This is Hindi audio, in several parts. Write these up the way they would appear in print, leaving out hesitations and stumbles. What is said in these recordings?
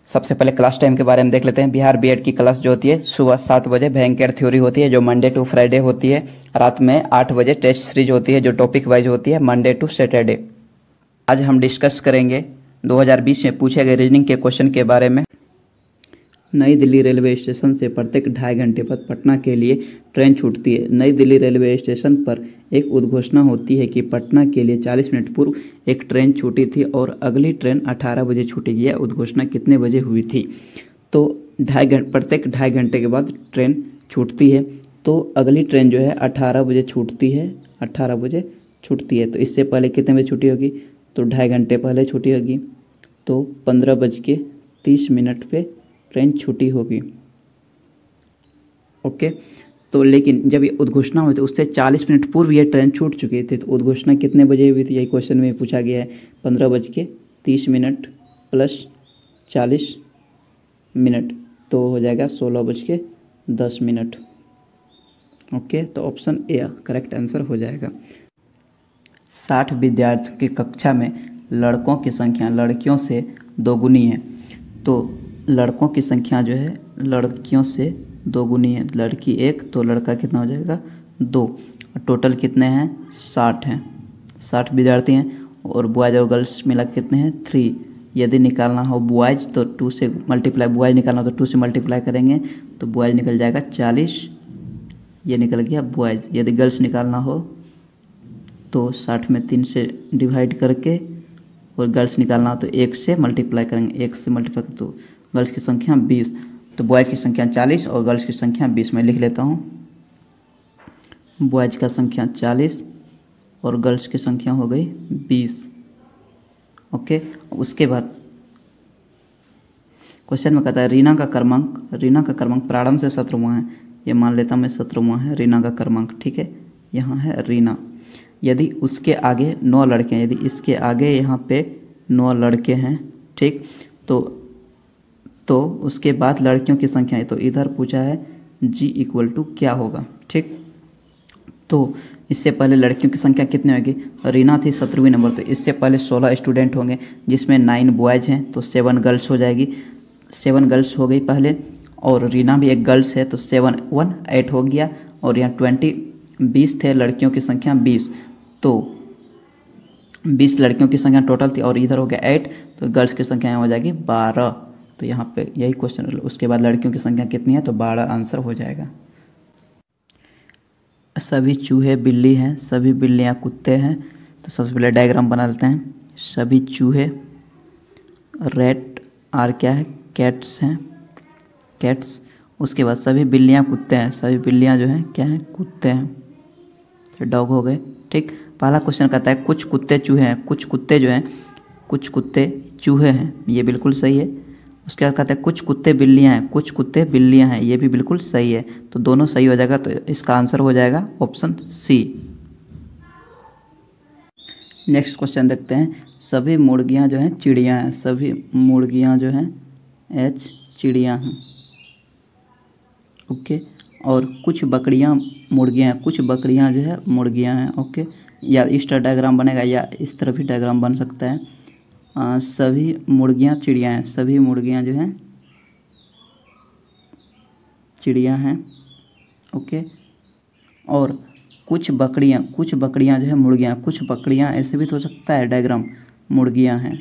सबसे पहले क्लास टाइम के बारे में देख लेते हैं। बिहार बीएड की क्लास जो होती है सुबह 7 बजे भयंकर थ्योरी होती है जो मंडे टू फ्राइडे होती है। रात में 8 बजे टेस्ट सीरीज होती है जो टॉपिक वाइज होती है मंडे टू सैटरडे। आज हम डिस्कस करेंगे 2020 में पूछे गए रीजनिंग के क्वेश्चन के बारे में। नई दिल्ली रेलवे स्टेशन से प्रत्येक 2.5 घंटे बाद पटना के लिए ट्रेन छूटती है। नई दिल्ली रेलवे स्टेशन पर एक उद्घोषणा होती है कि पटना के लिए 40 मिनट पूर्व एक ट्रेन छूटी थी और अगली ट्रेन 18 बजे छूटेगी। यह उद्घोषणा कितने बजे हुई थी? तो प्रत्येक 2.5 घंटे के बाद ट्रेन छूटती है, तो अगली ट्रेन जो है 18 बजे छूटती है। 18 बजे छूटती है, तो इससे पहले कितने बजे छुट्टी होगी? तो 2.5 घंटे पहले छुट्टी होगी, तो 15:30 पे ट्रेन छुट्टी होगी। ओके, तो लेकिन जब ये उद्घोषणा हुई तो उससे 40 मिनट पूर्व ये ट्रेन छूट चुकी थी। तो उद्घोषणा कितने बजे हुई थी? यही क्वेश्चन में पूछा गया है। 15:30 प्लस 40 मिनट तो हो जाएगा 16:10। ओके, तो ऑप्शन ए करेक्ट आंसर हो जाएगा। 60 विद्यार्थियों की कक्षा में लड़कों की संख्या लड़कियों से दोगुनी है। तो लड़कों की संख्या जो है लड़कियों से दोगुनी है। लड़की 1 तो लड़का कितना हो जाएगा? 2। और टोटल कितने हैं? 60 हैं। 60 विद्यार्थी हैं और बॉयज़ और गर्ल्स मिला कितने हैं? 3। यदि निकालना हो बॉयज़ तो 2 से मल्टीप्लाई, बॉयज़ निकालना हो तो 2 से मल्टीप्लाई करेंगे तो बॉयज़ निकल जाएगा 40, ये निकल गया बॉयज़। यदि गर्ल्स निकालना हो तो 60 में 3 से डिवाइड करके और गर्ल्स निकालना हो तो 1 से मल्टीप्लाई करेंगे। 1 से मल्टीप्लाई तो गर्ल्स की संख्या 20, तो बॉयज़ की संख्या 40 और गर्ल्स की संख्या 20। मैं लिख लेता हूँ, बॉयज़ का संख्या 40 और गर्ल्स की संख्या हो गई 20। ओके, उसके बाद क्वेश्चन में कहता है रीना का क्रमांक प्रारंभ से 17वां है। ये मान लेता मैं 17वां है रीना का क्रमांक। ठीक है, यहाँ है रीना। यदि उसके आगे 9 लड़के हैं, यदि इसके आगे यहाँ पे 9 लड़के हैं, ठीक, तो उसके बाद लड़कियों की संख्या है। तो इधर पूछा है G = क्या होगा? ठीक, तो इससे पहले लड़कियों की संख्या कितनी होगी? रीना थी 17वीं नंबर, तो इससे पहले 16 स्टूडेंट होंगे जिसमें 9 बॉयज़ हैं, तो 7 गर्ल्स हो जाएगी। 7 गर्ल्स हो गई पहले, और रीना भी एक गर्ल्स है तो 7 1 8 हो गया। और यहाँ 20 थे लड़कियों की संख्या 20, तो 20 लड़कियों की संख्या टोटल थी और इधर हो गया 8, तो गर्ल्स की संख्या हो जाएगी 12। तो यहाँ पे यही क्वेश्चन। उसके बाद लड़कियों की संख्या कितनी है? तो 12 आंसर हो जाएगा। सभी चूहे बिल्ली हैं, सभी बिल्लियाँ कुत्ते हैं। तो सबसे पहले डायग्राम बना लेते हैं। सभी चूहे, रेट आर क्या है? कैट्स हैं, कैट्स। उसके बाद सभी बिल्लियाँ कुत्ते हैं, सभी बिल्लियाँ जो हैं क्या हैं? कुत्ते हैं। तो डॉग हो गए। ठीक, पहला क्वेश्चन कहता है कुछ कुत्ते चूहे हैं। कुछ कुत्ते जो हैं, कुछ कुत्ते चूहे हैं, ये बिल्कुल सही है। उसके बाद कहता है कुछ कुत्ते बिल्लियाँ हैं, कुछ कुत्ते बिल्लियाँ हैं, ये भी बिल्कुल सही है। तो दोनों सही हो जाएगा, तो इसका आंसर हो जाएगा ऑप्शन सी। नेक्स्ट क्वेश्चन देखते हैं। सभी मुर्गियाँ जो हैं चिड़ियाँ हैं, सभी मुर्गियाँ जो हैं एच चिड़ियाँ हैं। ओके, और कुछ बकरियाँ मुर्गियाँ हैं, कुछ बकरियाँ जो है मुर्गियाँ हैं। ओके, या इस तरह डायग्राम बनेगा या इस तरह भी डायग्राम बन सकता है। सभी मुर्गियाँ चिड़ियाँ हैं, सभी मुर्गियाँ जो हैं चिड़ियाँ हैं। ओके, और कुछ बकरियाँ जो है मुर्गियाँ, कुछ बकरियाँ ऐसे भी तो हो सकता है डायग्राम। मुर्गियाँ हैं,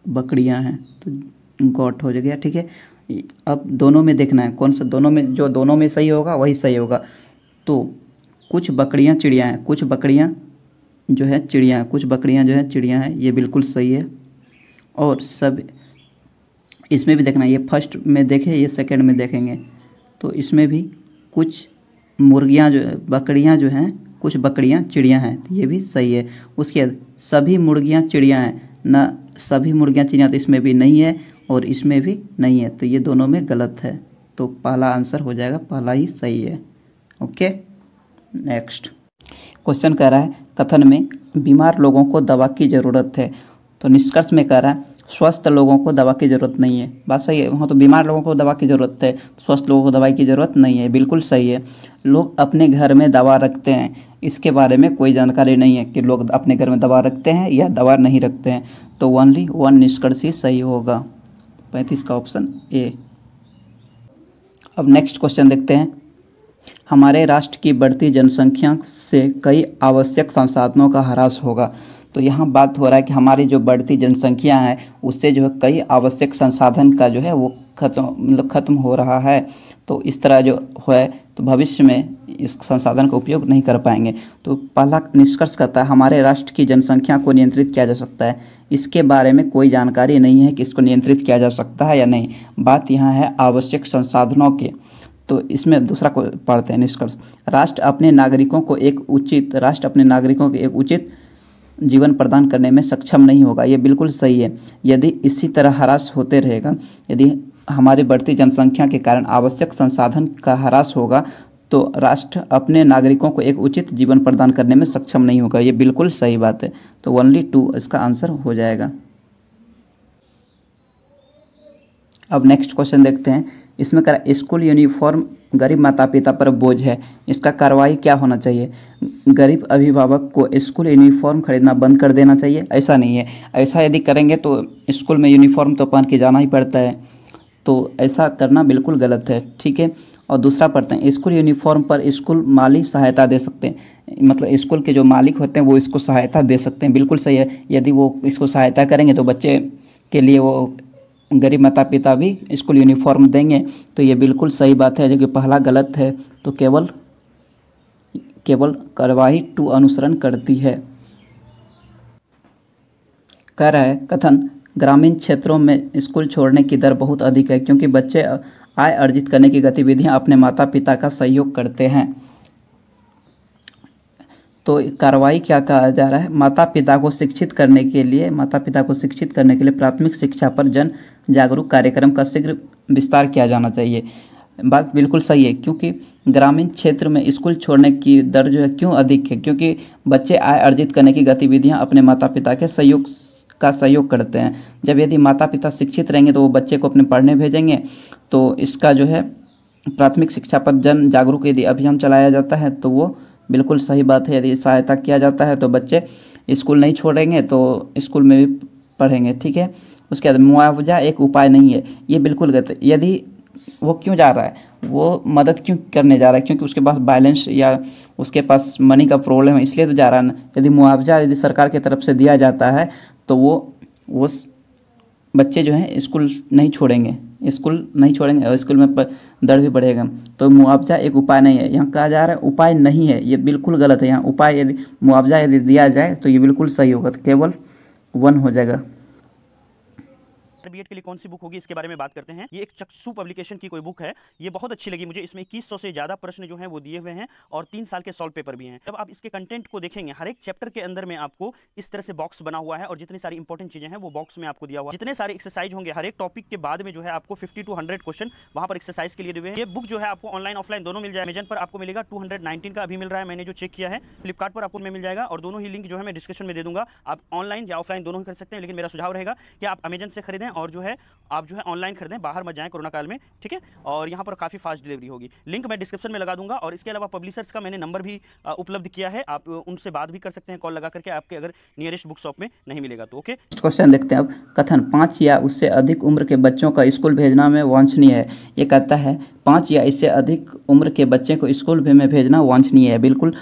बकरियाँ हैं, तो गॉट हो गया। ठीक है, अब दोनों में देखना है कौन सा दोनों में, जो दोनों में सही होगा वही सही होगा। तो कुछ बकरियाँ चिड़ियाँ हैं, कुछ बकरियाँ जो है चिड़ियाँ, कुछ बकरियाँ जो है चिड़ियाँ हैं, ये बिल्कुल सही है। और सब इसमें भी देखना है, ये फर्स्ट में देखें, ये सेकंड में देखेंगे, तो इसमें भी कुछ मुर्गियाँ जो बकरियाँ जो हैं, कुछ बकरियाँ चिड़ियाँ हैं, ये भी सही है। उसके बाद सभी मुर्गियाँ चिड़ियाँ हैं ना, सभी मुर्गियाँ चिड़ियाँ, तो इसमें भी नहीं है और इसमें भी नहीं है, तो ये दोनों में गलत है। तो पहला आंसर हो जाएगा, पहला ही सही है। ओके, नेक्स्ट क्वेश्चन कह रहा है कथन में बीमार लोगों को दवा की ज़रूरत है। तो निष्कर्ष में कह रहा है स्वस्थ लोगों को दवा की ज़रूरत नहीं है। बात सही है, वहाँ तो बीमार लोगों को दवा की ज़रूरत है, स्वस्थ लोगों को दवाई की ज़रूरत नहीं है, बिल्कुल सही है। लोग अपने घर में दवा रखते हैं, इसके बारे में कोई जानकारी नहीं है कि लोग अपने घर में दवा रखते हैं या दवा नहीं रखते हैं। तो ओनली वन निष्कर्ष ही सही होगा। 35 का ऑप्शन ए। अब नेक्स्ट क्वेश्चन देखते हैं। हमारे राष्ट्र की बढ़ती जनसंख्या से कई आवश्यक संसाधनों का ह्रास होगा। तो यहाँ बात हो रहा है कि हमारी जो बढ़ती जनसंख्या है उससे जो है कई आवश्यक संसाधन का जो है वो खत्म हो रहा है। तो इस तरह जो है तो भविष्य में इस संसाधन का उपयोग नहीं कर पाएंगे। तो पहला निष्कर्ष कहता है हमारे राष्ट्र की जनसंख्या को नियंत्रित किया जा सकता है। इसके बारे में कोई जानकारी नहीं है कि इसको नियंत्रित किया जा सकता है या नहीं। बात यहाँ है आवश्यक संसाधनों के। तो इसमें दूसरा को पढ़ते हैं निष्कर्ष। राष्ट्र अपने नागरिकों को एक उचित जीवन प्रदान करने में सक्षम नहीं होगा। ये बिल्कुल सही है। यदि इसी तरह ह्रास होते रहेगा, यदि हमारी बढ़ती जनसंख्या के कारण आवश्यक संसाधन का ह्रास होगा तो राष्ट्र अपने नागरिकों को एक उचित जीवन प्रदान करने में सक्षम नहीं होगा। ये बिल्कुल सही बात है। तो ओनली 2 इसका आंसर हो जाएगा। अब नेक्स्ट क्वेश्चन देखते हैं। इसमें कह स्कूल यूनिफॉर्म गरीब माता पिता पर बोझ है, इसका कार्रवाई क्या होना चाहिए? गरीब अभिभावक को स्कूल यूनिफॉर्म खरीदना बंद कर देना चाहिए? ऐसा नहीं है। ऐसा यदि करेंगे तो स्कूल में यूनिफॉर्म तो पहन के जाना ही पड़ता है, तो ऐसा करना बिल्कुल गलत है। ठीक है। और दूसरा पढ़ते हैं। स्कूल यूनिफॉर्म पर स्कूल माली सहायता दे सकते हैं, मतलब स्कूल के जो मालिक होते हैं वो इसको सहायता दे सकते हैं। बिल्कुल सही है। यदि वो इसको सहायता करेंगे तो बच्चे के लिए वो गरीब माता पिता भी स्कूल यूनिफॉर्म देंगे। तो ये बिल्कुल सही बात है, जो कि पहला गलत है। तो केवल कार्रवाई 2 अनुसरण करती है। कह रहा है कथन ग्रामीण क्षेत्रों में स्कूल छोड़ने की दर बहुत अधिक है क्योंकि बच्चे आय अर्जित करने की गतिविधियां अपने माता पिता का सहयोग करते हैं। तो कार्रवाई क्या कहा जा रहा है? माता पिता को शिक्षित करने के लिए प्राथमिक शिक्षा पर जन जागरूक कार्यक्रम का शीघ्र विस्तार किया जाना चाहिए। बात बिल्कुल सही है, क्योंकि ग्रामीण क्षेत्र में स्कूल छोड़ने की दर जो है क्यों अधिक है? क्योंकि बच्चे आय अर्जित करने की गतिविधियां अपने माता पिता के सहयोग करते हैं। जब यदि माता पिता शिक्षित रहेंगे तो वो बच्चे को अपने पढ़ने भेजेंगे। तो इसका जो है प्राथमिक शिक्षा पर जन जागरूक यदि अभियान चलाया जाता है तो वो बिल्कुल सही बात है। यदि सहायता किया जाता है तो बच्चे स्कूल नहीं छोड़ेंगे, तो स्कूल में भी पढ़ेंगे। ठीक है। उसके बाद मुआवजा एक उपाय नहीं है, ये बिल्कुल गलत है। यदि वो क्यों जा रहा है, वो मदद क्यों करने जा रहा है? क्योंकि उसके पास बैलेंस या उसके पास मनी का प्रॉब्लम है, इसलिए तो जा रहा है ना। यदि मुआवजा यदि सरकार की तरफ से दिया जाता है तो वो बच्चे जो हैं स्कूल नहीं छोड़ेंगे और स्कूल में दर भी बढ़ेगा। तो मुआवजा एक उपाय नहीं है। यहाँ कहा जा रहा है उपाय नहीं है, ये बिल्कुल गलत है। यहाँ उपाय यदि मुआवजा यदि दिया जाए तो ये बिल्कुल सही होगा। तो केवल 1 हो जाएगा। बीएड के लिए कौन सी बुक होगी इसके बारे में बात करते हैं। ये एक चक्षु पब्लिकेशन की कोई बुक है, ये बहुत अच्छी लगी मुझे। इसमें 2100 से ज्यादा प्रश्न जो हैं वो दिए हुए हैं और 3 साल के सॉल्व पेपर भी हैं। जब आप इसके कंटेंट को देखेंगे, हर एक चैप्टर के अंदर में आपको इस तरह से बॉक्स बना हुआ है और जितनी सारी इंपॉर्टेंट चीजें हैं वो बॉक्स में आपको दिया हुआ है। जितने सारे एक्सरसाइज होंगे हर एक टॉपिक के बाद में जो है आपको 50 to 100 क्वेश्चन वहां पर एक्सरसाइज के लिए दिए हुए हैं। ये बुक जो है आपको ऑनलाइन ऑफलाइन दोनों मिल जाए। अमेजन पर आपको मिलेगा 219 का अभी मिल रहा है, मैंने जो चेक किया है। फ्लिपकार्ट पर आपको मिल जाएगा और दोनों ही लिंक जो है मैं डिस्क्रिप्शन में दे दूंगा। आप ऑनलाइन या ऑफलाइन दोनों ही कर सकते हैं, लेकिन मेरा सुझाव रहेगा कि आप अमेजन से खरीदें और जो है आप जो है ऑनलाइन खरीदें, बाहर मत जाएं कोरोना काल में। ठीक है। और यहाँ पर काफी फास्ट डिलीवरी होगी। लिंक मैं डिस्क्रिप्शन में लगा दूंगा और इसके अलावा पब्लिशर्स का मैंने नंबर भी उपलब्ध किया है, आप उनसे बात भी कर सकते हैं कॉल लगा करके, आपके अगर नियरेस्ट बुक शॉप में नहीं मिलेगा तो। ओके। क्वेश्चन देखते हैं अब। कथन 5 या उससे अधिक उम्र के बच्चों का स्कूल भेजना में वांछनीय है। ये कहता है 5 या इससे अधिक उम्र के बच्चे को स्कूल में भेजना वांछनीय है। बिल्कुल।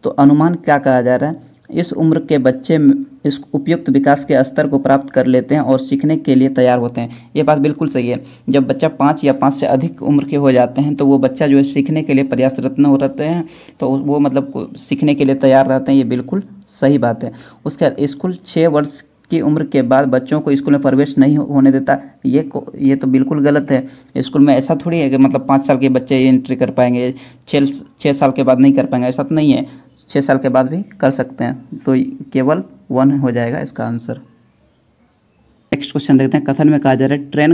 तो अनुमान क्या कहा जा रहा है? इस उम्र के बच्चे इस उपयुक्त विकास के स्तर को प्राप्त कर लेते हैं और सीखने के लिए तैयार होते हैं। ये बात बिल्कुल सही है। जब बच्चा 5 या 5 से अधिक उम्र के हो जाते हैं तो वो बच्चा जो है सीखने के लिए प्रयासरत हो रहते हैं, तो वो मतलब सीखने के लिए तैयार रहते हैं। ये बिल्कुल सही बात है। उसके बाद स्कूल 6 वर्ष की उम्र के बाद बच्चों को स्कूल में प्रवेश नहीं होने देता, ये तो बिल्कुल गलत है। स्कूल में ऐसा थोड़ी है कि मतलब 5 साल के बच्चे एंट्री कर पाएंगे, 6 साल के बाद नहीं कर पाएंगे, ऐसा तो नहीं है। 6 साल के बाद भी कर सकते हैं। तो केवल 1 हो जाएगा इसका आंसर। नेक्स्ट क्वेश्चन देखते हैं। कथन में कहा जा रहा है ट्रेन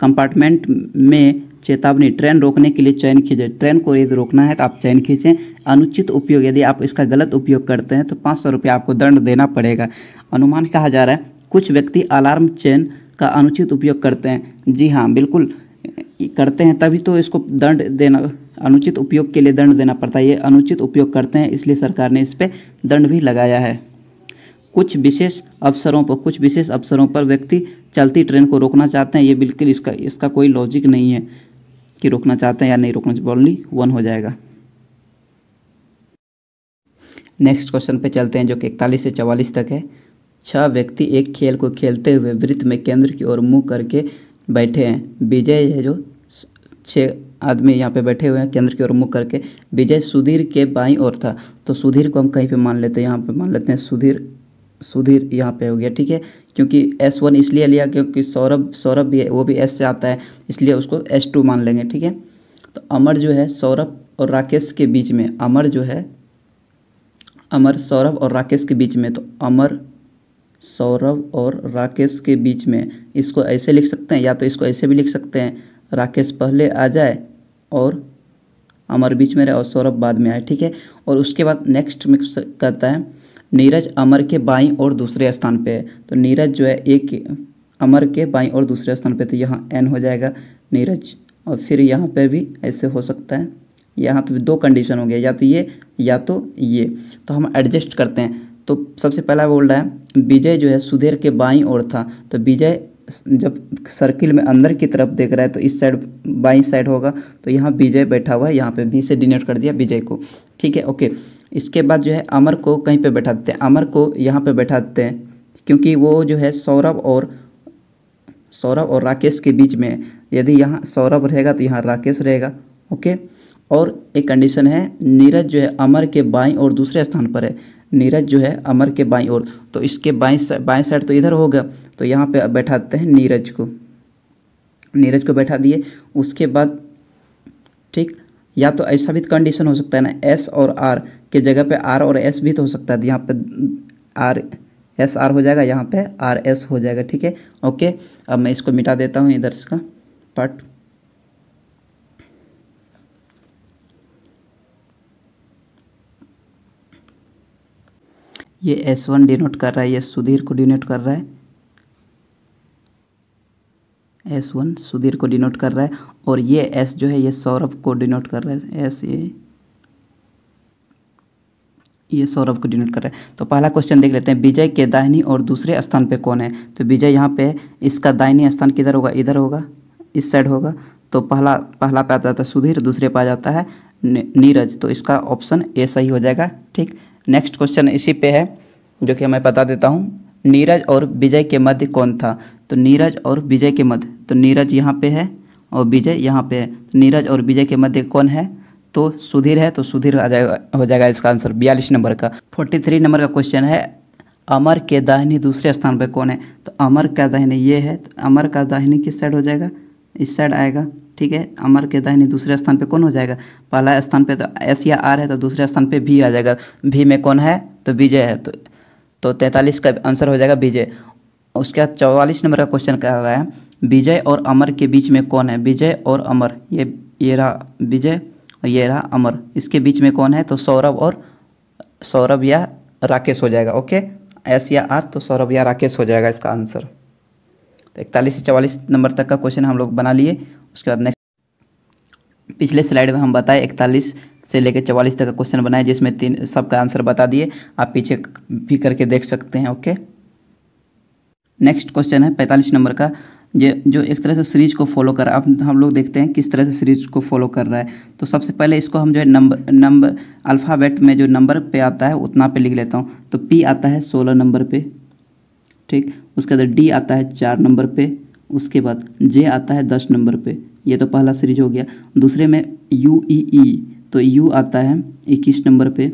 कंपार्टमेंट में चेतावनी, ट्रेन रोकने के लिए चैन खींचे। ट्रेन को यदि रोकना है तो आप चैन खींचें। अनुचित उपयोग, यदि आप इसका गलत उपयोग करते हैं तो 500 रुपये आपको दंड देना पड़ेगा। अनुमान कहा जा रहा है कुछ व्यक्ति अलार्म चेन का अनुचित उपयोग करते हैं। जी हाँ, बिल्कुल करते हैं, तभी तो इसको दंड देना, अनुचित उपयोग के लिए दंड देना पड़ता है। ये अनुचित उपयोग करते हैं, इसलिए सरकार ने इस पर दंड भी लगाया है। कुछ विशेष अवसरों पर व्यक्ति चलती ट्रेन को रोकना चाहते हैं, ये बिल्कुल इसका कोई लॉजिक नहीं है कि रोकना चाहते हैं या नहीं रोकना चाहिए, ओनली 1 हो जाएगा। नेक्स्ट क्वेश्चन पे चलते हैं जो कि 41 से 44 तक है। 6 व्यक्ति एक खेल को खेलते हुए वृत्त में केंद्र की ओर मुँह करके बैठे हैं। विजय है जो 6 आदमी यहाँ पे बैठे हुए हैं केंद्र की ओर मुँह करके। विजय सुधीर के बाईं ओर था, तो सुधीर को हम कहीं पे मान लेते हैं, यहाँ पे मान लेते हैं सुधीर यहाँ पे हो गया, ठीक है। क्योंकि S1 इसलिए लिया क्योंकि सौरभ भी है, वो भी S से आता है, इसलिए उसको S2 मान लेंगे, ठीक है। तो अमर जो है सौरभ और राकेश के बीच में, अमर सौरभ और राकेश के बीच में, तो अमर सौरभ और राकेश के बीच में, इसको ऐसे लिख सकते हैं या तो इसको ऐसे भी लिख सकते हैं, राकेश पहले आ जाए और अमर बीच में रहे और सौरभ बाद में आए, ठीक है। और उसके बाद नेक्स्ट में करता है नीरज अमर के बाईं और दूसरे स्थान पे है, तो नीरज जो है अमर के बाईं और दूसरे स्थान पे, तो यहाँ N हो जाएगा नीरज। और फिर यहाँ पे भी ऐसे हो सकता है, यहाँ तो 2 कंडीशन हो गया, या तो ये या तो ये, तो हम एडजस्ट करते हैं। तो सबसे पहला बोल रहा है विजय जो है सुधीर के बाईं ओर था, तो विजय जब सर्किल में अंदर की तरफ देख रहा है तो इस साइड बाईं साइड होगा, तो यहाँ विजय बैठा हुआ है, यहाँ पे B से डिनोट कर दिया विजय को, ठीक है, ओके। इसके बाद जो है अमर को कहीं पे बैठा देते हैं, अमर को यहाँ पे बैठा देते हैं क्योंकि वो जो है सौरभ और राकेश के बीच में है। यदि यहाँ सौरभ रहेगा तो यहाँ राकेश रहेगा, ओके। और एक कंडीशन है नीरज जो है अमर के बाईं और दूसरे स्थान पर है, नीरज जो है अमर के बाईं ओर, तो इसके बाईं साइड तो इधर होगा, तो यहाँ पे बैठा देते हैं नीरज को बैठा दिए। उसके बाद ठीक, या तो ऐसा भी कंडीशन हो सकता है ना, S और R के जगह पे R और S भी तो हो सकता है, यहाँ पे SR हो जाएगा, यहाँ पे RS हो जाएगा, ठीक है, ओके। अब मैं इसको मिटा देता हूँ इधर का पार्ट। ये S1 डिनोट कर रहा है, ये सुधीर को डिनोट कर रहा है, S1 सुधीर को डिनोट कर रहा है, और ये S जो है ये सौरभ को डिनोट कर रहा है, S ये सौरभ को डिनोट कर रहा है। तो पहला क्वेश्चन देख लेते हैं, विजय के दाहिनी और दूसरे स्थान पे कौन है, तो विजय यहाँ पे, इसका दाहिनी स्थान किधर होगा, इधर होगा, इस साइड होगा, तो पहला पे आता है सुधीर, दूसरे पे आ जाता है नीरज, तो इसका ऑप्शन A सही हो जाएगा, ठीक। नेक्स्ट क्वेश्चन इसी पे है जो कि मैं बता देता हूँ, नीरज और विजय के मध्य कौन था, तो नीरज और विजय के मध्य, तो नीरज यहाँ पे है और विजय यहाँ पे है, तो नीरज और विजय के मध्य कौन है, तो सुधीर है, तो सुधीर आ जाएगा, हो जाएगा इसका आंसर 42 नंबर का। 43 नंबर का क्वेश्चन है, अमर के दाहिनी दूसरे स्थान पे कौन है, तो अमर का दाहिनी ये है, तो अमर का दाहिनी किस साइड हो जाएगा, इस साइड आएगा, ठीक है। अमर के दाहिनी दूसरे स्थान पे कौन हो जाएगा, पहला स्थान पे तो S या R है, तो दूसरे स्थान पे V आ जाएगा, V में कौन है, तो विजय है, तो 43 का आंसर हो जाएगा विजय। उसके बाद 44 नंबर का क्वेश्चन कह रहा है, विजय और अमर के बीच में कौन है, विजय और अमर, ये रहा विजय और ये रहा अमर, इसके बीच में कौन है, तो सौरभ या राकेश हो जाएगा, ओके। S या R, तो सौरभ या राकेश हो जाएगा इसका आंसर। तो 41 से 44 नंबर तक का क्वेश्चन हम लोग बना लिए। उसके बाद नेक्स्ट, पिछले स्लाइड में हम बताए 41 से लेकर 44 तक का क्वेश्चन बनाए, जिसमें 3 सबका आंसर बता दिए, आप पीछे भी करके देख सकते हैं, ओके। नेक्स्ट क्वेश्चन है 45 नंबर का, जो एक तरह से सीरीज को फॉलो कर रहा है। अब हम लोग देखते हैं किस तरह से सीरीज को फॉलो कर रहा है। तो सबसे पहले इसको हम जो है नंबर अल्फ़ाबेट में जो नंबर पे आता है उतना पे लिख लेता हूँ। तो P आता है 16 नंबर पे, ठीक। उसके बाद D आता है 4 नंबर पे, उसके बाद J आता है 10 नंबर पे, ये तो पहला सीरीज हो गया। दूसरे में U E E, तो U आता है 21 नंबर पे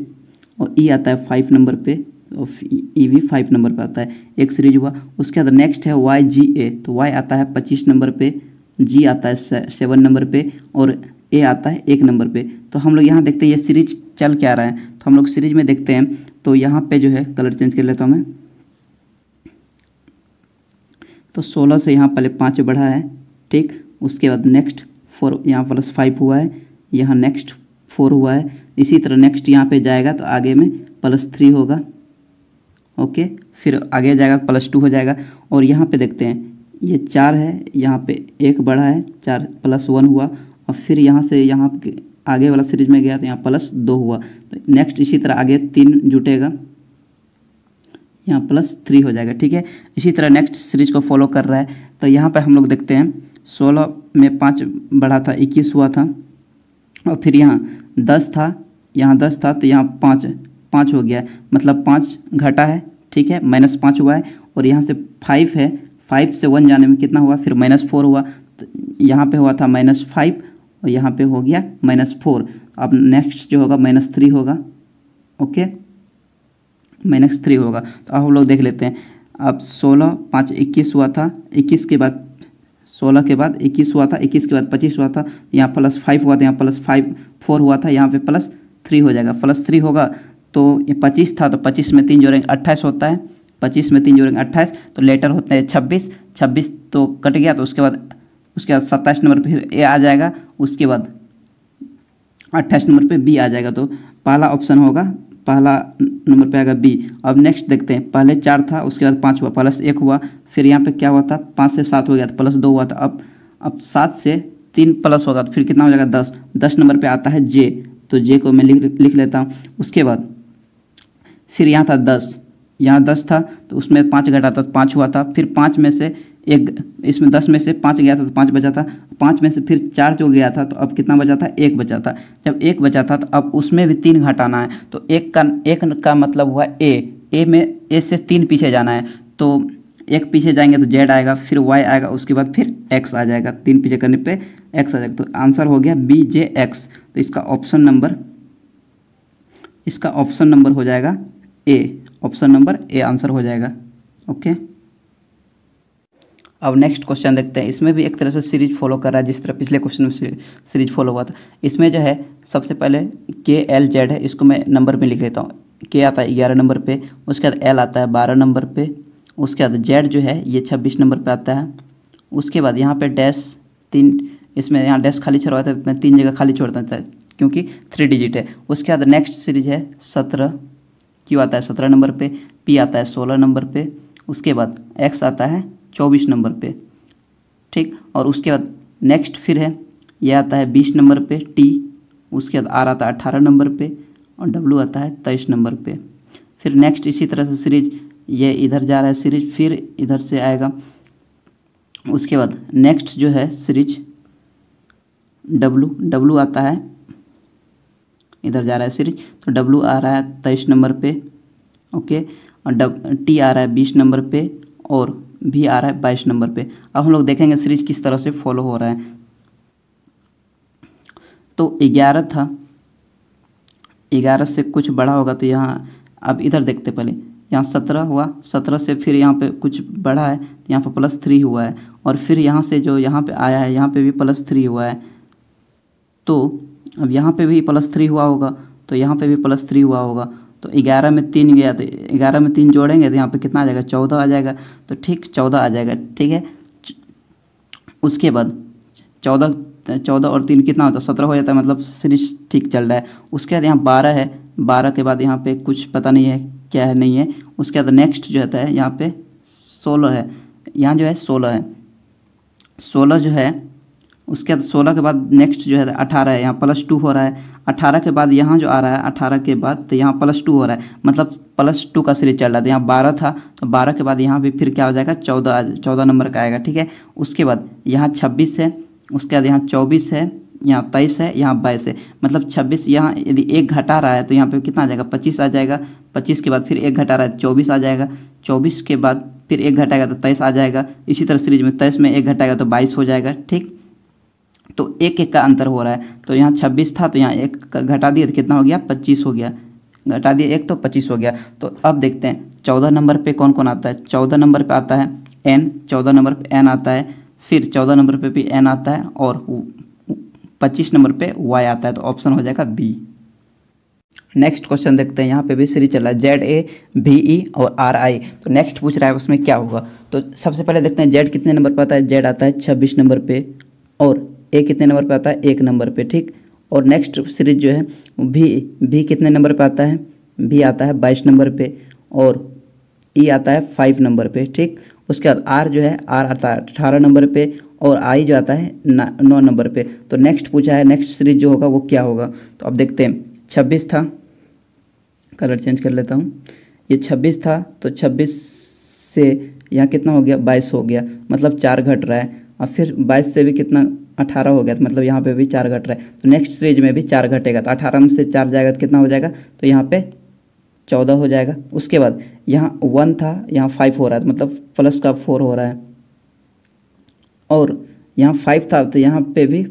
और E आता है 5 नंबर पे और E भी 5 नंबर पे आता है, एक सीरीज हुआ। उसके बाद नेक्स्ट है Y G A, तो Y आता है 25 नंबर पे, G आता है 7 नंबर पे और A आता है 1 नंबर पे। तो हम लोग यहाँ देखते हैं ये सीरीज चल क्या रहा है, तो हम लोग सीरीज में देखते हैं। तो यहाँ पे जो है कलर चेंज कर लेता हूँ मैं, तो 16 से यहाँ पहले 5 बढ़ा है, ठीक। उसके बाद नेक्स्ट 4 यहाँ +5 हुआ है, यहाँ नेक्स्ट 4 हुआ है। इसी तरह नेक्स्ट यहाँ पे जाएगा तो आगे में +3 होगा, ओके। फिर आगे जाएगा +2 हो जाएगा। और यहाँ पे देखते हैं ये 4 है, यहाँ पे 1 बढ़ा है, 4 +1 हुआ। और फिर यहाँ से यहाँ आगे वाला सीरीज में गया तो यहाँ +2 हुआ। तो नेक्स्ट इसी तरह आगे 3 जुटेगा, यहाँ +3 हो जाएगा। ठीक है, इसी तरह नेक्स्ट सीरीज को फॉलो कर रहा है। तो यहाँ पे हम लोग देखते हैं 16 में 5 बढ़ा था 21 हुआ था, और फिर यहाँ 10 था, यहाँ 10 था तो यहाँ 5 हो गया, मतलब 5 घटा है। ठीक है, -5 हुआ है, और यहाँ से 5 है, 5 से 1 जाने में कितना हुआ, फिर -4 हुआ। तो यहाँ पे हुआ था -5 और यहाँ पे हो गया -4। अब नेक्स्ट जो होगा -3 होगा। ओके, -3 होगा। तो अब हम लोग देख लेते हैं। अब 16 5 21 हुआ था, 21 के बाद 16 के बाद 21 हुआ था, 21 के बाद 25 हुआ था, यहाँ +5 हुआ था, यहाँ +5 4 हुआ था, यहाँ पे +3 हो जाएगा। +3 होगा तो ये 25 था, तो 25 में 3 जोड़ेंगे 28 होता है, 25 में 3 जोड़ेंगे 28, तो लेटर होते हैं 26 तो कट गया। तो उसके बाद 27 नंबर पे फिर ए आ जाएगा, उसके बाद 28 नंबर पे बी आ जाएगा। तो पहला ऑप्शन होगा, पहला नंबर पे आएगा बी। अब नेक्स्ट देखते हैं, पहले 4 था, उसके बाद 5 हुआ, +1 हुआ, फिर यहाँ पे क्या हुआ था, 5 से 7 हो गया, तो +2 हुआ था। अब 7 से 3 प्लस होगा, तो फिर कितना हो जाएगा 10 नंबर पे आता है जे, तो जे को मैं लिख लेता हूँ। उसके बाद फिर यहाँ था 10, यहाँ 10 था तो उसमें 5 घटा था, 5 हुआ था, फिर 5 में से एक, इसमें 10 में से 5 गया था तो 5 बचा था, 5 में से फिर 4 जो गया था तो अब कितना बचा था, 1 बचा था। जब 1 बचा था तो अब उसमें भी 3 घटाना है, तो एक का मतलब हुआ ए में ए से 3 पीछे जाना है, तो 1 पीछे जाएंगे तो जेड आएगा, फिर वाई आएगा, उसके बाद फिर एक्स आ जाएगा, 3 पीछे करने पे एक्स आ जाएगा। तो आंसर हो गया BJX। तो इसका ऑप्शन नंबर हो जाएगा ए, ऑप्शन नंबर ए आंसर हो जाएगा। ओके, अब नेक्स्ट क्वेश्चन देखते हैं। इसमें भी एक तरह से सीरीज फॉलो कर रहा है, जिस तरह पिछले क्वेश्चन में सीरीज फॉलो हुआ था। इसमें जो है सबसे पहले KLZ है, इसको मैं नंबर में लिख लेता हूँ। K आता है 11 नंबर पे, उसके बाद L आता है 12 नंबर पे, उसके बाद Z जो है ये 26 नंबर पे आता है। उसके बाद यहाँ पे डैश 3, इसमें यहाँ डैश खाली छोड़ा था, मैं 3 जगह खाली छोड़ता था क्योंकि 3 डिजिट है। उसके बाद नेक्स्ट सीरीज है 17, Q आता है 17 नंबर पे, P आता है 16 नंबर पे, उसके बाद X आता है 24 नंबर पे। ठीक, और उसके बाद नेक्स्ट फिर है ये आता है 20 नंबर पे T, उसके बाद R आता है 18 नंबर पे, और W आता है 23 नंबर पे। फिर नेक्स्ट इसी तरह से सीरीज ये इधर जा रहा है सीरीज, फिर इधर से आएगा। उसके बाद नेक्स्ट जो है सीरीज W आता है, इधर जा रहा है सीरीज, तो W आ रहा है 23 नंबर पे। ओके, और T आ रहा है 20 नंबर पे, और भी आ रहा है 22 नंबर पे। अब हम लोग देखेंगे सीरीज किस तरह से फॉलो हो रहा है। तो 11 था, 11 से कुछ बड़ा होगा, तो यहाँ अब इधर देखते पहले, यहाँ 17 हुआ, 17 से फिर यहाँ पे कुछ बढ़ा है, यहाँ पे +3 हुआ है, और फिर यहाँ से जो यहाँ पे आया है यहाँ पे भी +3 हुआ है। तो अब यहाँ पे भी +3 हुआ होगा, तो यहाँ पे भी +3 हुआ होगा, तो 11 में 3 गया, तो 11 में 3 जोड़ेंगे तो यहाँ पे कितना आ जाएगा, 14 आ जाएगा। तो ठीक 14 आ जाएगा। ठीक है, उसके बाद 14 और 3 कितना होता है, 17 हो जाता है, मतलब सीरीज ठीक चल रहा है। उसके बाद यहाँ 12 है, 12 के बाद यहाँ पे कुछ पता नहीं है क्या है नहीं है। उसके बाद नेक्स्ट जो होता है यहाँ पे 16 है, यहाँ जो है 16 है, 16 जो है। उसके बाद 16 के बाद नेक्स्ट जो है 18 है, यहाँ +2 हो रहा है। 18 के बाद यहाँ जो आ रहा है, 18 के बाद तो यहाँ +2 हो रहा है, मतलब +2 का सीरीज चल रहा था। यहाँ 12 था, तो 12 के बाद यहाँ भी फिर क्या हो जाएगा, 14 नंबर का आएगा। ठीक है, उसके बाद यहाँ 26 है, उसके बाद यहाँ 24 है, यहाँ 23 है, यहाँ 22 है, मतलब 26। यहाँ यदि 1 घटा रहा है तो यहाँ पे कितना आ जाएगा, 25 आ जाएगा। 25 के बाद फिर 1 घटा रहा है, 24 आ जाएगा। 24 के बाद फिर 1 घटाएगा तो 23 आ जाएगा। इसी तरह सीरीज में 23 में 1 घटाएगा तो 22 हो जाएगा। ठीक, तो 1 का अंतर हो रहा है। तो यहाँ 26 था, तो यहाँ 1 घटा दिए तो कितना हो गया, 25 हो गया। घटा दिए 1 तो 25 हो गया। तो अब देखते हैं 14 नंबर पे कौन कौन आता है। 14 नंबर पे आता है N, 14 नंबर पे N आता है, फिर 14 नंबर पे भी N आता है, और 25 नंबर पे Y आता है। तो ऑप्शन हो जाएगा B। नेक्स्ट क्वेश्चन देखते हैं, यहाँ पे भी सीरीज चल रहा है ZA, VE और RI। तो नेक्स्ट पूछ रहा है उसमें क्या होगा। तो सबसे पहले देखते हैं Z कितने नंबर पे आता है। Z आता है 26 नंबर पे, और A कितने नंबर पे आता है, 1 नंबर पे। ठीक, और नेक्स्ट सीरीज जो है V कितने नंबर पे आता है, V आता है 22 नंबर पे, और E आता है 5 नंबर पे। ठीक, उसके बाद R जो है, R आता है 18 नंबर पे, और I जो आता है 9 नंबर पे। तो नेक्स्ट पूछा है, नेक्स्ट सीरीज जो होगा वो क्या होगा। तो अब देखते हैं, 26 था, कलर चेंज कर लेता हूँ, ये 26 था तो 26 से यहाँ कितना हो गया 22 हो गया, मतलब 4 घट रहा है। और फिर 22 से भी कितना 18 हो गया, तो मतलब यहाँ पे भी 4 घट रहा है। तो नेक्स्ट सीरीज में भी 4 घटेगा, तो 18 में से 4 जाएगा तो कितना हो जाएगा, तो यहाँ पे 14 हो जाएगा। उसके बाद यहाँ 1 था, यहाँ 5 हो रहा है, तो मतलब प्लस का 4 हो रहा है। और यहाँ 5 था तो यहाँ पे भी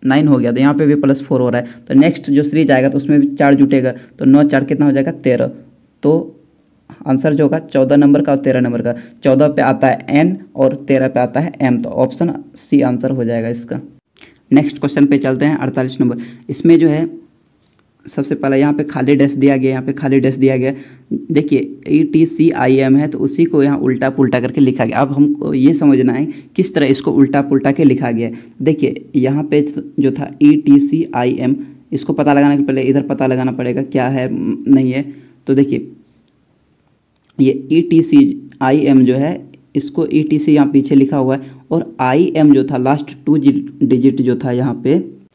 9 हो गया, तो यहाँ पे भी प्लस 4 हो रहा है। तो नेक्स्ट जो सीरीज आएगा तो उसमें भी 4 जुटेगा, तो 9 4 कितना हो जाएगा 13। तो आंसर जो होगा 14 नंबर का और 13 नंबर का, 14 पे आता है एन और 13 पे आता है एम, तो ऑप्शन सी आंसर हो जाएगा इसका। नेक्स्ट क्वेश्चन पे चलते हैं 48 नंबर। इसमें जो है सबसे पहले यहाँ पे खाली डैश दिया गया, यहाँ पे खाली डैश दिया गया। देखिए ETCIM है तो उसी को यहाँ उल्टा पुल्टा करके लिखा गया। अब हमको ये समझना है किस तरह इसको उल्टा पुल्टा के लिखा गया है। देखिए यहाँ पे जो था ETCIM, इसको पता लगाने के पहले इधर पता लगाना पड़ेगा क्या है नहीं है। तो देखिए ये ETCIM जो है, इसको ETC यहाँ पीछे लिखा हुआ है, और IM जो था लास्ट 2 डिजिट जो था यहाँ पे,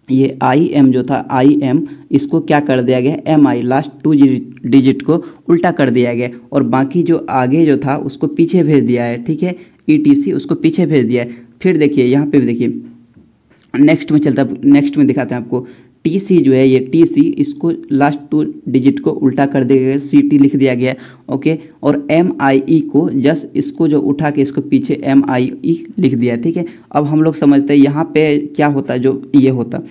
ये IM जो था IM, इसको क्या कर दिया गया MI, लास्ट 2 डिजिट को उल्टा कर दिया गया, और बाकी जो आगे जो था उसको पीछे भेज दिया है। ठीक है, ETC उसको पीछे भेज दिया है। फिर देखिए यहाँ पे भी देखिए नेक्स्ट में चलता है, नेक्स्ट में दिखाते हैं आपको। TC जो है ये TC, इसको लास्ट 2 डिजिट को उल्टा कर दिया गया, CT लिख दिया गया। ओके, और MIE को जस्ट इसको जो उठा के इसको पीछे MIE लिख दिया। ठीक है, अब हम लोग समझते हैं यहाँ पे क्या होता है, जो ये होता।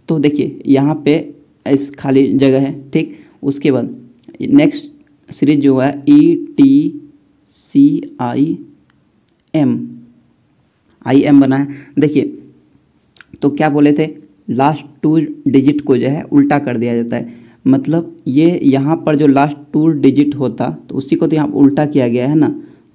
तो देखिए यहाँ पे इस खाली जगह है। ठीक, उसके बाद नेक्स्ट सीरीज जो है ETCIM बना है। देखिए तो क्या बोले थे, लास्ट 2 डिजिट को जो है उल्टा कर दिया जाता है। मतलब ये यहाँ पर जो लास्ट 2 डिजिट होता तो उसी को तो यहाँ उल्टा किया गया है ना।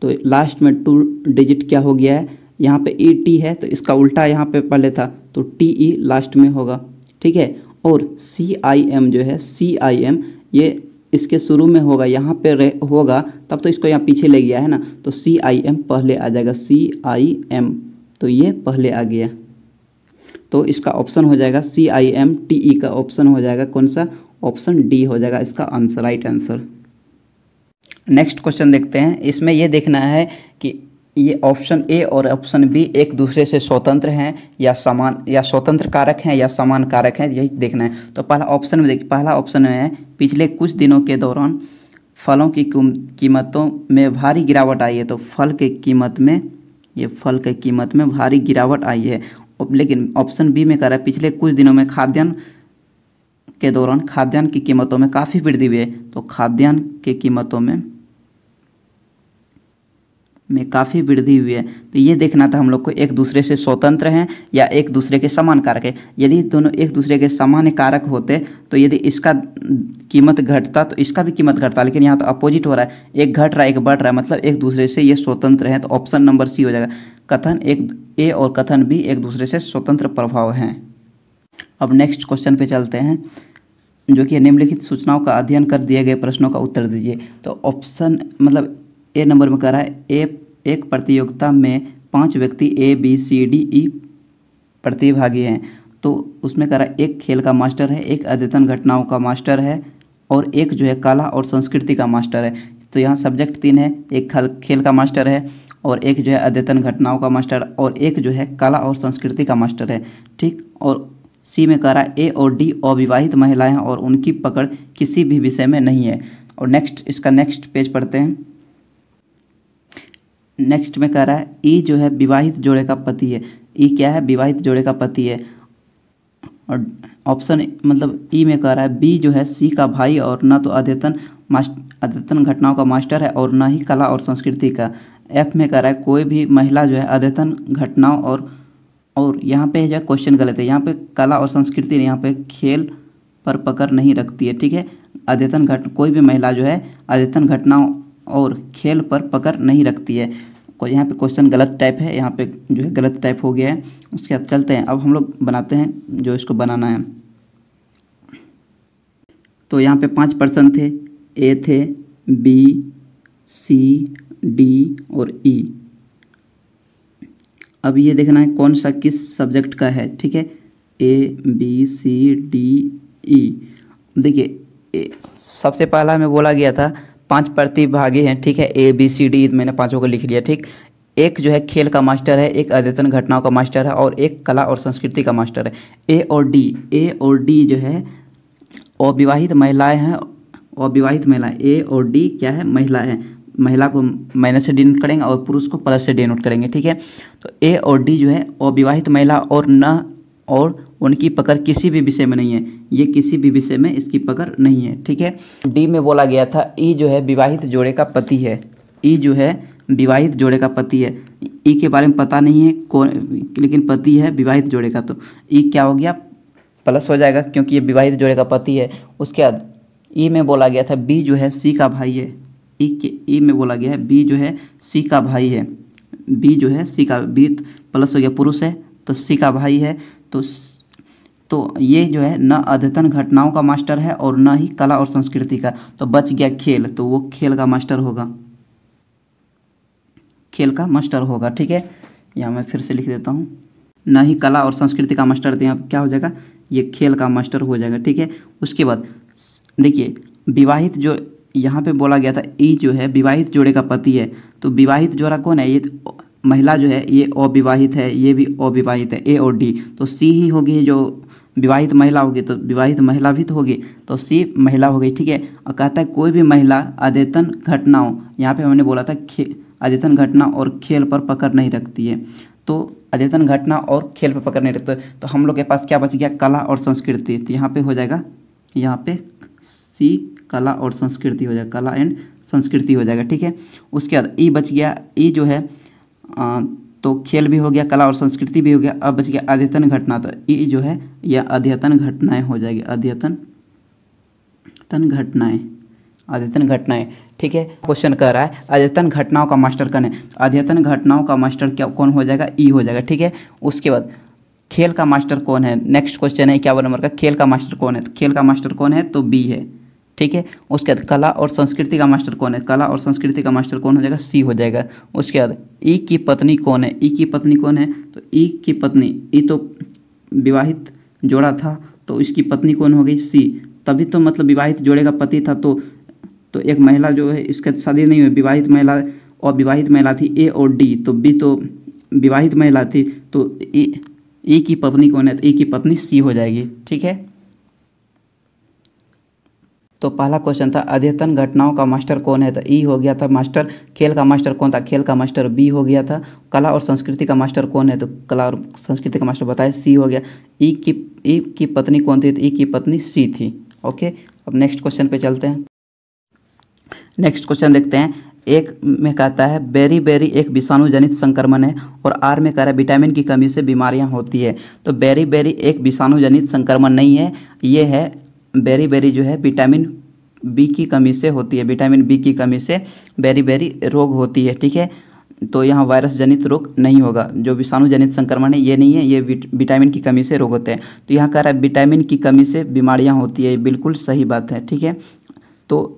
तो लास्ट में 2 डिजिट क्या हो गया है, यहाँ पे ET है तो इसका उल्टा यहाँ पे पहले था तो TE लास्ट में होगा। ठीक है, और CIM जो है, CIM ये इसके शुरू में होगा, यहाँ पे होगा तब तो इसको यहाँ पीछे ले गया है ना, तो CIM पहले आ जाएगा, CIM तो ये पहले आ गया। तो इसका ऑप्शन हो जाएगा CIMTE का ऑप्शन हो जाएगा कौन सा, ऑप्शन डी हो जाएगा इसका answer, right answer. Next question देखते हैं। इसमें ये देखना है कि ये ऑप्शन ए और ऑप्शन बी एक दूसरे से स्वतंत्र हैं या समान, या स्वतंत्र कारक हैं या समान कारक हैं, यही देखना है। तो पहला ऑप्शन में देखिए, पहला ऑप्शन में है पिछले कुछ दिनों के दौरान फलों की कीमतों में भारी गिरावट आई है। तो फल के कीमत में, ये फल के कीमत में भारी गिरावट आई है। लेकिन ऑप्शन बी में कह रहा है पिछले कुछ दिनों में खाद्यान्न के दौरान खाद्यान्न की कीमतों में काफ़ी वृद्धि हुई है। तो खाद्यान्न की कीमतों में काफ़ी वृद्धि हुई है। तो ये देखना था हम लोग को एक दूसरे से स्वतंत्र हैं या एक दूसरे के समान कारक है। यदि दोनों एक दूसरे के समान कारक होते तो यदि इसका कीमत घटता तो इसका भी कीमत घटता, लेकिन यहाँ तो अपोजिट हो रहा है, एक घट रहा है एक बढ़ रहा है, मतलब एक दूसरे से ये स्वतंत्र हैं। तो ऑप्शन नंबर सी हो जाएगा। कथन एक ए और कथन बी एक दूसरे से स्वतंत्र प्रभाव हैं। अब नेक्स्ट क्वेश्चन पे चलते हैं, जो कि निम्नलिखित सूचनाओं का अध्ययन कर दिए गए प्रश्नों का उत्तर दीजिए। तो ऑप्शन मतलब ए नंबर में कह रहा है एक प्रतियोगिता में 5 व्यक्ति ABCDE प्रतिभागी हैं। तो उसमें कह रहा है एक खेल का मास्टर है, एक अद्यतन घटनाओं का मास्टर है और एक जो है कला और संस्कृति का मास्टर है। तो यहाँ सब्जेक्ट 3 है, एक खेल का मास्टर है और एक जो है अद्यतन घटनाओं का मास्टर और एक जो है कला और संस्कृति का मास्टर है। ठीक, और सी में कह रहा है ए और डी अविवाहित महिलाएं हैं और उनकी पकड़ किसी भी विषय में नहीं है। और नेक्स्ट इसका नेक्स्ट पेज पढ़ते हैं। नेक्स्ट में कह रहा है ई जो है विवाहित जोड़े का पति है। ई क्या है, विवाहित जोड़े का पति है। और ऑप्शन मतलब ई में कह रहा है बी जो है सी का भाई और ना तो अद्यतन घटनाओं का मास्टर है और ना ही कला और संस्कृति का। एफ में कह रहा है कोई भी महिला जो है अद्यतन घटनाओं और यहाँ पे जो है क्वेश्चन गलत है, यहाँ पे कला और संस्कृति यहाँ पे खेल पर पकड़ नहीं रखती है। ठीक है, कोई भी महिला जो है अद्यतन घटनाओं और खेल पर पकड़ नहीं रखती है। यहाँ पे क्वेश्चन गलत टाइप है, यहाँ पे जो है गलत टाइप हो गया है। उसके बाद चलते हैं, अब हम लोग बनाते हैं जो इसको बनाना है। तो यहाँ पे 5% थे, ए थे, बी, सी, डी और ई। अब ये देखना है कौन सा किस सब्जेक्ट का है। ठीक है, A B C D E. देखिए सबसे पहला में बोला गया था 5 प्रतिभागी हैं, ठीक है, ABCD मैंने पाँचों को लिख लिया, ठीक। एक जो है खेल का मास्टर है, एक अद्यतन घटनाओं का मास्टर है और एक कला और संस्कृति का मास्टर है। ए और डी जो है अविवाहित महिलाएं हैं, अविवाहित महिलाएं। ए और डी क्या है, महिला है। महिला को माइनस से डिनोट करेंगे और पुरुष को प्लस से डिनोट करेंगे, ठीक है। तो ए और डी जो है अविवाहित महिला और उनकी पकड़ किसी भी विषय में नहीं है, ये किसी भी विषय में इसकी पकड़ नहीं है, ठीक है। डी में बोला गया था ई जो है विवाहित जोड़े का पति है, ई जो है विवाहित जोड़े का पति है। ई के बारे में पता नहीं है कौन, लेकिन पति है विवाहित जोड़े का, तो ई क्या हो गया, प्लस हो जाएगा क्योंकि ये विवाहित जोड़े का पति है। उसके बाद ई में बोला गया था बी जो है सी का भाई है, ई में बोला गया है बी जो है सी का भाई है, बी जो है सी का, बी प्लस हो गया पुरुष है तो सी का भाई है। तो ये जो है न अद्यतन घटनाओं का मास्टर है और न ही कला और संस्कृति का, तो बच गया खेल, तो वो खेल का मास्टर होगा, खेल का मास्टर होगा, ठीक है। यहाँ मैं फिर से लिख देता हूँ, ना ही कला और संस्कृति का मास्टर, तो यहाँ क्या हो जाएगा, ये खेल का मास्टर हो जाएगा, ठीक है। उसके बाद देखिए विवाहित जो यहाँ पे बोला गया था ई जो है विवाहित जोड़े का पति है, तो विवाहित जोड़ा कौन है, ये महिला जो है ये अविवाहित है, ये भी अविवाहित है, ए और डी, तो सी ही होगी जो विवाहित महिला होगी, तो विवाहित महिला भी तो होगी, तो सी महिला हो गई, ठीक है। और कहता है कोई भी महिला अद्यतन घटनाओं, यहाँ पे हमने बोला था अद्यतन घटना और खेल पर पकड़ नहीं रखती है, तो अद्यतन घटना और खेल पर पकड़ नहीं रखते, तो हम लोग के पास क्या बच गया, कला और संस्कृति, तो यहाँ पे हो जाएगा, यहाँ पे सी कला और संस्कृति हो जाएगा, कला एंड संस्कृति हो जाएगा, ठीक है। उसके बाद ई बच गया, ई जो है तो खेल भी हो गया, कला और संस्कृति भी हो गया, अब बच गया अद्यतन घटना, तो ई जो है यह अद्यतन घटनाएं हो जाएगी, अद्यतन घटनाएं, ठीक है। क्वेश्चन कह रहा है अद्यतन घटनाओं का मास्टर कौन है, अद्यतन घटनाओं का मास्टर क्या कौन हो जाएगा, ई हो जाएगा, ठीक है। उसके बाद खेल का मास्टर कौन है, नेक्स्ट क्वेश्चन है 51 नंबर का, खेल का मास्टर कौन है, तो खेल का मास्टर कौन है, तो बी है, ठीक है। उसके बाद कला और संस्कृति का मास्टर कौन है, कला और संस्कृति का मास्टर कौन हो जाएगा, सी हो जाएगा। उसके बाद ई की पत्नी कौन है, ई की पत्नी कौन है, तो ई की पत्नी, ई तो विवाहित जोड़ा था तो इसकी पत्नी कौन हो गई, सी, तभी तो मतलब विवाहित जोड़े का पति था, तो एक महिला जो है इसका शादी नहीं हुई, विवाहित महिला और विवाहित महिला थी ए और डी, तो बी तो विवाहित महिला थी, तो ई की पत्नी कौन है, तो ई की पत्नी सी हो जाएगी, ठीक है। तो पहला क्वेश्चन था अद्यतन घटनाओं का मास्टर कौन है, तो ई हो गया था मास्टर। खेल का मास्टर कौन था, खेल का मास्टर बी हो गया था। कला और संस्कृति का मास्टर कौन है, तो कला और संस्कृति का मास्टर बताए सी हो गया। ई की पत्नी कौन थी, तो ई की पत्नी सी थी, ओके। अब नेक्स्ट क्वेश्चन पे चलते हैं। नेक्स्ट क्वेश्चन देखते हैं। एक में कहता है बेरी एक विषाणु जनित संक्रमण है और आर में कह रहा है विटामिन की कमी से बीमारियां होती है। तो बेरी एक विषाणु जनित संक्रमण नहीं है, ये है बेरी जो है विटामिन बी की कमी से होती है, विटामिन बी की कमी से बेरी रोग होती है, ठीक है। तो यहाँ वायरस जनित रोग नहीं होगा, जो विषाणु जनित संक्रमण है ये नहीं है, ये विटामिन की कमी से रोग होते हैं। तो यहाँ कह रहा है विटामिन की कमी से बीमारियाँ होती है, बिल्कुल सही बात है, ठीक है। तो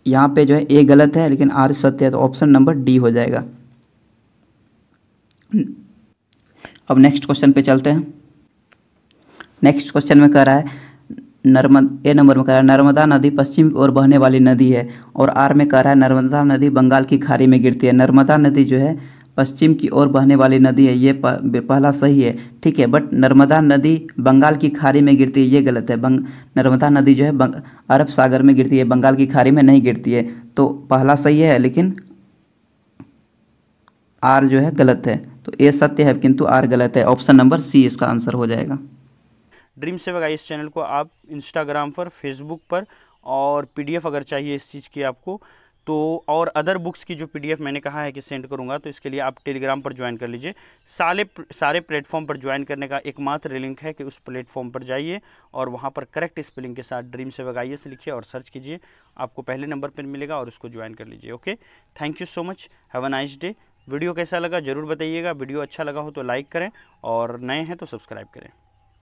यहाँ पे जो है ए गलत है लेकिन आर सत्य है, तो ऑप्शन नंबर डी हो जाएगा। अब नेक्स्ट क्वेश्चन पे चलते हैं। नेक्स्ट क्वेश्चन में कह रहा है ए नंबर में कह रहा है नर्मदा नदी पश्चिम की ओर बहने वाली नदी है और आर में कह रहा है नर्मदा नदी बंगाल की खाड़ी में गिरती है। नर्मदा नदी जो है पश्चिम की ओर बहने वाली नदी है, ये पहला सही है, ठीक है। बट नर्मदा नदी बंगाल की खाड़ी में गिरती है, ये गलत है। नर्मदा नदी जो है अरब सागर में गिरती है, बंगाल की खाड़ी में नहीं गिरती है। तो पहला सही है लेकिन आर जो है गलत है। तो ए सत्य है किंतु आर गलत है, ऑप्शन नंबर सी इसका आंसर हो जाएगा। ड्रीम सेवक आईएएस चैनल को आप इंस्टाग्राम पर, फेसबुक पर और पीडीएफ अगर चाहिए इस चीज़ की आपको तो, और अदर बुक्स की जो पीडीएफ मैंने कहा है कि सेंड करूंगा, तो इसके लिए आप टेलीग्राम पर ज्वाइन कर लीजिए। सारे प्लेटफॉर्म पर ज्वाइन करने का एकमात्र लिंक है कि उस प्लेटफॉर्म पर जाइए और वहां पर करेक्ट स्पेलिंग के साथ ड्रीम सेवक आईएएस लिखिए और सर्च कीजिए, आपको पहले नंबर पर मिलेगा और उसको ज्वाइन कर लीजिए। Okay, thank you so much, have a nice day. Video कैसा लगा ज़रूर बताइएगा, वीडियो अच्छा लगा हो तो लाइक करें और नए हैं तो सब्सक्राइब करें।